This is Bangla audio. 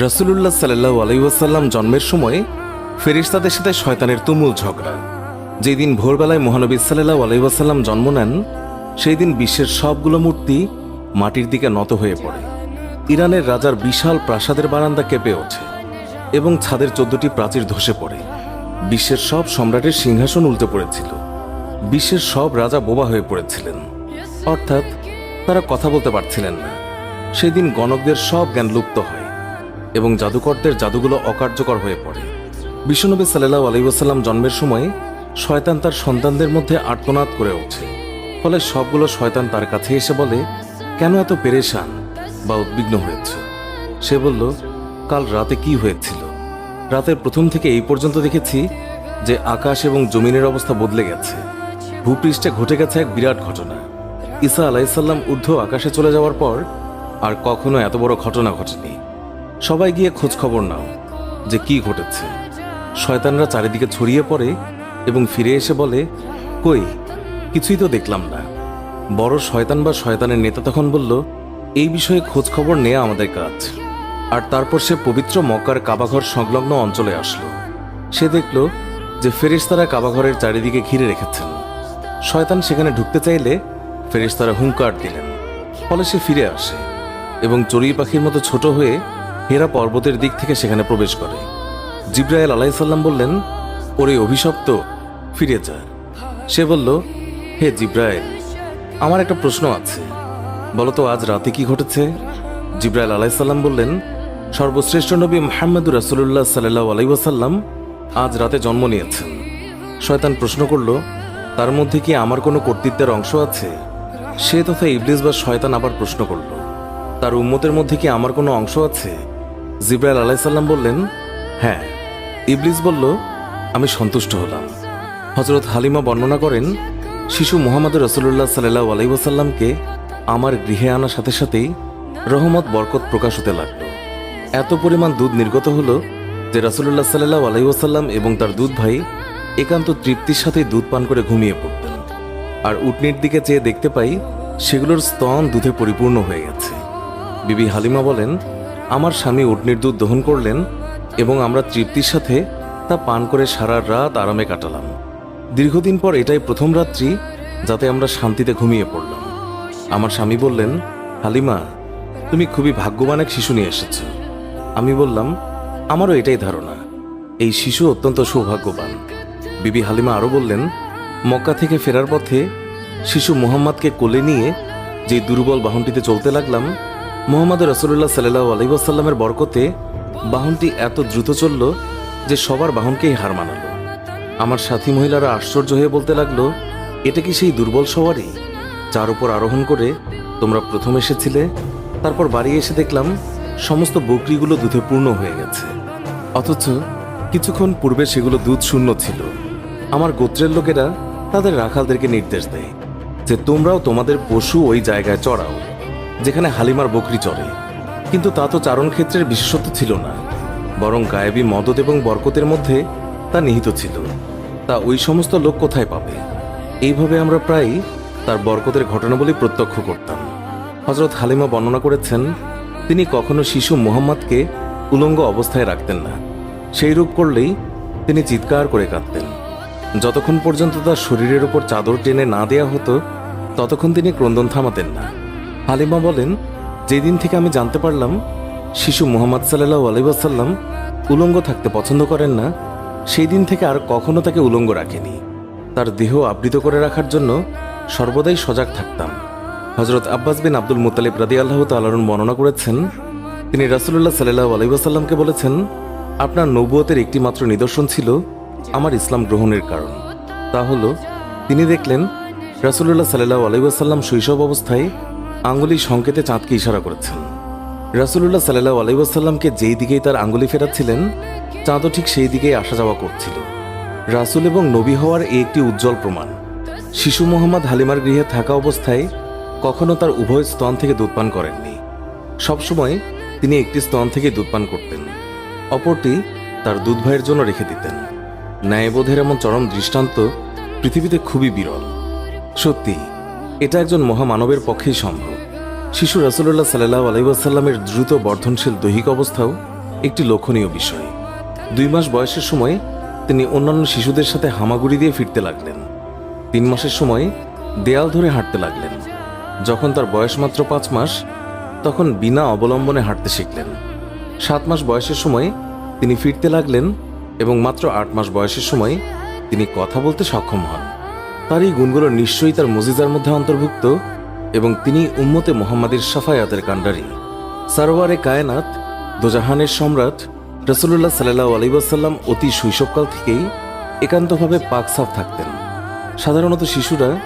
রাসূলুল্লাহ সাল্লাল্লাহু আলাইহি ওয়াসাল্লাম জন্মের সময় ফেরেশতাদের সাথে শয়তানের তুমুল ঝগড়া। যেই দিন ভোরবেলায় মহানবী সাল্লাল্লাহু আলাইহি ওয়াসাল্লাম জন্ম নেন, সেই দিন বিশ্বের সবগুলো মূর্তি মাটির দিকে নত হয়ে পড়ে। ইরানের রাজার বিশাল প্রাসাদের বারান্দা কেঁপে ওঠে এবং ছাদের 14টি প্রাচীর ধসে পড়ে। বিশ্বের সব সম্রাটের সিংহাসন উল্টে পড়েছিল। বিশ্বের সব রাজা বোবা হয়ে পড়েছিলেন, অর্থাৎ তারা কথা বলতে পারছিলেন না। সেদিন গণকদের সব জ্ঞান লুপ্ত হয় এবং জাদুকরদের জাদুগুলো অকার্যকর হয়ে পড়ে। বিশ্বনবী সাল্লাল্লাহু আলাইহি ওয়াসাল্লাম জন্মের সময় শয়তান তার সন্তানদের মধ্যে আর্তনাদ করে ওঠে। ফলে সবগুলো শয়তান তার কাছে এসে বলে, কেন এত পেরেশান বা উদ্বিগ্ন হয়েছ? সে বলল, কাল রাতে কি হয়েছিল? রাতের প্রথম থেকে এই পর্যন্ত দেখেছি যে আকাশ এবং জমিনের অবস্থা বদলে গেছে। ভূপৃষ্ঠে ঘটে গেছে এক বিরাট ঘটনা। ঈসা আলাইহিসসালাম ঊর্ধ্ব আকাশে চলে যাওয়ার পর আর কখনো এত বড় ঘটনা ঘটেনি। সবাই গিয়ে খোঁজ খবর নাও যে কি ঘটেছে। শয়তানরা চারিদিকে ছড়িয়ে পড়ে এবং ফিরে এসে বলে, কই, কিছুই তো দেখলাম না। বড় শয়তান বা শয়তানের নেতা তখন বলল, এই বিষয়ে খোঁজ খবর নেওয়া আমাদের কাজ। আর তারপর সে পবিত্র মক্কার কাবাঘর সংলগ্ন অঞ্চলে আসলো। সে দেখল যে ফেরেশতারা কাবাঘরের চারিদিকে ঘিরে রেখেছেন। শয়তান সেখানে ঢুকতে চাইলে ফেরেশতারা হুঙ্কার দিলেন। ফলে সে ফিরে আসে এবং চড়ুই পাখির মতো ছোট হয়ে হেরা পর্বতের দিক থেকে সেখানে প্রবেশ করে। জিবরাইল আলাইহিসসালাম বললেন, ওরে অভিশপ্ত, ফিরে যা। সে বলল, হে জিবরাইল, আমার একটা প্রশ্ন আছে, বলতো আজ রাতে কি ঘটেছে? জিবরাইল আলাইহিসসালাম বললেন, সর্বশ্রেষ্ঠ নবী মুহাম্মদুর রাসূলুল্লাহ সাল্লাল্লাহু আলাইহি ওয়াসাল্লাম আজ রাতে জন্ম নিয়েছেন। শয়তান প্রশ্ন করল, তার মধ্যে কি আমার কোনো কর্তৃত্বের অংশ আছে? সে তথা ইবলিস বা শয়তান আবার প্রশ্ন করল, তার উম্মতের মধ্যে কি আমার কোনো অংশ আছে? জিবরাইল আলাইহিসসালাম বললেন, হ্যাঁ। ইবলিস বলল, আমি সন্তুষ্ট হলাম। হযরত হালিমা বর্ণনা করেন, শিশু মুহাম্মদ রাসূলুল্লাহ সাল্লাল্লাহু আলাইহি ওয়াসাল্লামকে আমার গৃহে আনার সাথে সাথেই রহমত বরকত প্রকাশ হতে লাগল। এত পরিমাণ দুধ নির্গত হলো যে রাসূলুল্লাহ সাল্লাল্লাহু আলাইহি ওয়াসাল্লাম এবং তার দুধ ভাই একান্ত তৃপ্তির সাথে দুধ পান করে ঘুমিয়ে পড়তেন। আর উটনির দিকে চেয়ে দেখতে পাই সেগুলোর স্তন দুধে পরিপূর্ণ হয়ে গেছে। বিবি হালিমা বলেন, আমার স্বামী উটনির দুধ দহন করলেন এবং আমরা তৃপ্তির সাথে তা পান করে সারা রাত আরামে কাটালাম। দীর্ঘদিন পর এটাই প্রথম রাত্রি যাতে আমরা শান্তিতে ঘুমিয়ে পড়লাম। আমার স্বামী বললেন, হালিমা, তুমি খুবই ভাগ্যবান এক শিশু নিয়ে এসেছ। আমি বললাম, আমারও এটাই ধারণা, এই শিশু অত্যন্ত সৌভাগ্যবান। বিবি হালিমা আরও বললেন, মক্কা থেকে ফেরার পথে শিশু মুহাম্মদকে কোলে নিয়ে যে দুর্বল বাহনটিতে চলতে লাগলাম, মুহাম্মদ রাসূলুল্লাহ সাল্লাল্লাহু আলাইহি ওয়াসাল্লামের বরকতে বাহনটি এত দ্রুত চলল যে সবার বাহনকেই হার মানালো। আমার সাথী মহিলারা আশ্চর্য হয়ে বলতে লাগলো, এটা কি সেই দুর্বল সওয়ারি যার উপর আরোহণ করে তোমরা প্রথম এসেছিলে? তারপর বাড়ি এসে দেখলাম সমস্ত বকরিগুলো দুধে পূর্ণ হয়ে গেছে, অথচ কিছুক্ষণ পূর্বে সেগুলো দুধ শূন্য ছিল। আমার গোত্রের লোকেরা তাদের রাখালদেরকে নির্দেশ দেয় যে তোমরাও তোমাদের পশু ওই জায়গায় চড়াও যেখানে হালিমার বকরি চড়ে। কিন্তু তা তো চারণ ক্ষেত্রের বিশেষত্ব ছিল না, বরং গায়েবী মদদ এবং বরকতের মধ্যে তা নিহিত ছিল। তা ওই সমস্ত লোক কোথায় পাবে? এইভাবে আমরা প্রায় তার বরকতের ঘটনাবলী প্রত্যক্ষ করতাম। হযরত হালিমা বর্ণনা করেছেন, তিনি কখনো শিশু মুহাম্মদকে উলঙ্গ অবস্থায় রাখতেন না। সেই রূপ করলেই তিনি চিৎকার করে কাঁদতেন। যতক্ষণ পর্যন্ত তার শরীরের উপর চাদর টেনে না দেয়া হতো ততক্ষণ তিনি ক্রন্দন থামাতেন না। হালিমা বলেন, যেদিন থেকে আমি জানতে পারলাম শিশু মুহাম্মদ সাল্লাল্লাহু আলাইহি ওয়াসাল্লাম উলঙ্গ থাকতে পছন্দ করেন না, সেই দিন থেকে আর কখনো তাকে উলঙ্গ রাখেনি। তার দেহ আবৃত করে রাখার জন্য সর্বদাই সজাগ থাকতাম। হযরত আব্বাস বিন আব্দুল মুত্তালিব রাদিয়াল্লাহু তাআলা আনহু বর্ণনা করেছেন, তিনি রাসূলুল্লাহ সাল্লাল্লাহু আলাইহি ওয়াসাল্লামকে বলেছেন, আপনার নবুয়তের একটি মাত্র নিদর্শন ছিল আমার ইসলাম গ্রহণের কারণ। তা হলো, তিনি দেখলেন রাসূলুল্লাহ সাল্লাল্লাহু আলাইহি ওয়াসাল্লাম শৈশব অবস্থায় আঙ্গুলি সংকেতে চাঁদকে ইশারা করেছেন। রাসূলুল্লাহ সাল্লাল্লাহু আলাইহি ওয়াসাল্লামকে যেই দিকেই তার আঙ্গুলি ফেরাচ্ছিলেন চাঁদও ঠিক সেই দিকেই আসা যাওয়া করছিল। রাসূল এবং নবী হওয়ার এই একটি উজ্জ্বল প্রমাণ। শিশু মুহাম্মদ হালিমার গৃহে থাকা অবস্থায় কখনো তার উভয় স্তন থেকে দুধ পান করেননি। সবসময় তিনি একটি স্তন থেকে দুধ পান করতেন, অপরটি তার দুধ ভাইয়ের জন্য রেখে দিতেন। ন্যায়বোধের এমন চরম দৃষ্টান্ত পৃথিবীতে খুবই বিরল। সত্যি এটা একজন মহামানবের পক্ষেই সম্ভব। শিশু রাসূলুল্লাহ সাল্লাল্লাহু আলাইহি ওয়াসাল্লামের দ্রুত বর্ধনশীল দৈহিক অবস্থাও একটি লক্ষণীয় বিষয়। 2 মাস বয়সের সময় তিনি অন্যান্য শিশুদের সাথে হামাগুড়ি দিয়ে ফিরতে লাগলেন। 3 মাসের সময় দেয়াল ধরে হাঁটতে লাগলেন। যখন তার বয়স মাত্র 5 মাস, তখন বিনা অবলম্বনে হাঁটতে শিখলেন। 7 মাস বয়সের সময় তিনি ফিরতে লাগলেন এবং মাত্র 8 মাস বয়সের সময় তিনি কথা বলতে সক্ষম হন। তার এই গুণগুলো নিশ্চয়ই তার মুজিজার মধ্যে অন্তর্ভুক্ত এবং তিনি উম্মতে মুহাম্মাদের শাফায়াতের কাণ্ডারী। সারওয়ারে কায়নাত, দোজাহানের সম্রাট রাসূলুল্লাহ সাল্লাল্লাহু আলাইহি ওয়াসাল্লাম অতি শৈশবকাল থেকেই একান্তভাবে পাক সাফ থাকতেন। সাধারণত শিশুরা